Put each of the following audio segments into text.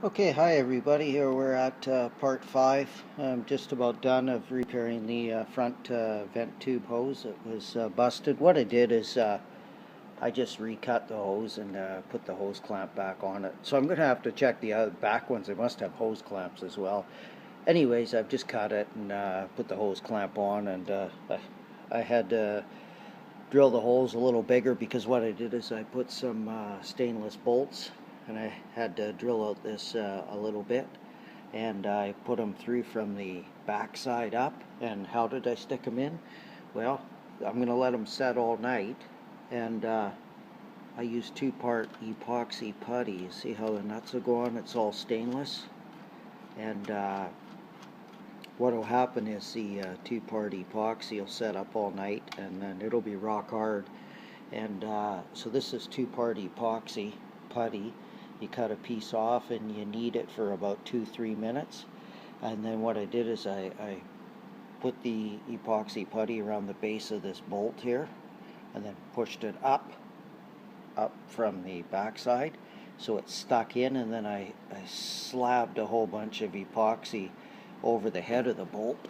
Okay, hi everybody. Here we're at part 5. I'm just about done of repairing the front vent tube hose. It was busted. What I did is I just recut the hose and put the hose clamp back on it. So I'm going to have to check the other back ones. They must have hose clamps as well. Anyways, I've just cut it and put the hose clamp on, and I had to drill the holes a little bigger because what I did is I put some stainless bolts, and I had to drill out this a little bit, and I put them through from the back side up. And how did I stick them in? Well, I'm going to let them set all night, and I use 2-part epoxy putty. You see how the nuts will go on? It's all stainless, and what will happen is the 2-part epoxy will set up all night, and then it'll be rock hard. And so this is 2-part epoxy putty. You cut a piece off and you knead it for about 2-3 minutes. And then what I did is I put the epoxy putty around the base of this bolt here, and then pushed it up from the backside so it's stuck in, and then I slabbed a whole bunch of epoxy over the head of the bolt,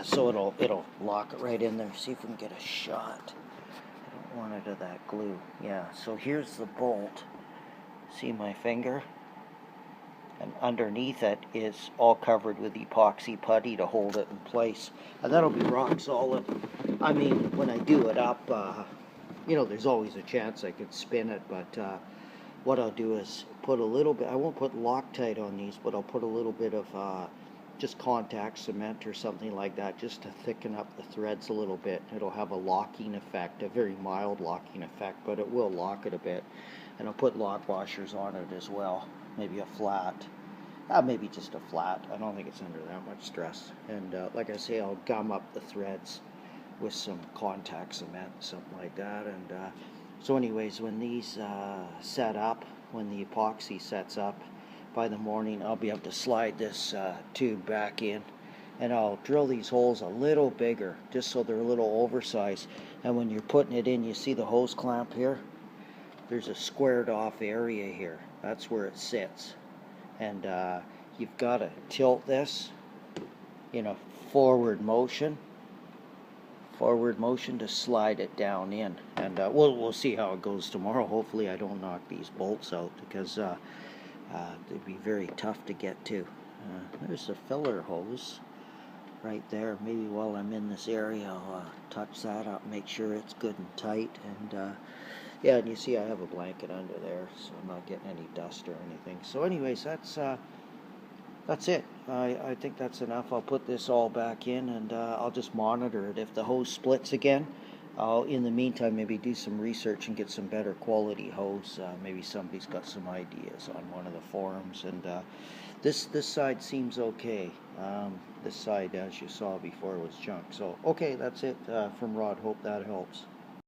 so it'll lock it right in there. See if we can get a shot. I don't want it of that glue. Yeah, so here's the bolt. See my finger? And underneath it is all covered with epoxy putty to hold it in place. And that'll be rock solid. I mean, when I do it up, there's always a chance I could spin it, but what I'll do is put a little bit, I won't put Loctite on these, but I'll put a little bit of just contact cement or something like that, just to thicken up the threads a little bit. It'll have a locking effect, a very mild locking effect, but it will lock it a bit. And I'll put lock washers on it as well, maybe a flat, maybe just a flat. I don't think it's under that much stress. And like I say, I'll gum up the threads with some contact cement, something like that. And so anyways, when these set up, when the epoxy sets up, by the morning I'll be able to slide this tube back in, and I'll drill these holes a little bigger just so they're a little oversized. And when you're putting it in, you see the hose clamp here? There's a squared off area here. That's where it sits. And you've got to tilt this in a forward motion to slide it down in. And we'll see how it goes tomorrow. Hopefully I don't knock these bolts out, because they'd be very tough to get to. There's a filler hose right there. Maybe while I'm in this area I'll touch that up, make sure it's good and tight. And yeah, and you see I have a blanket under there, so I'm not getting any dust or anything. So anyways, that's it. I think that's enough. I'll put this all back in, and I'll just monitor it. If the hose splits again, I'll, in the meantime, maybe do some research and get some better quality hose. Maybe somebody's got some ideas on one of the forums. And this side seems okay. This side, as you saw before, was junk. So, okay, that's it from Rod. Hope that helps.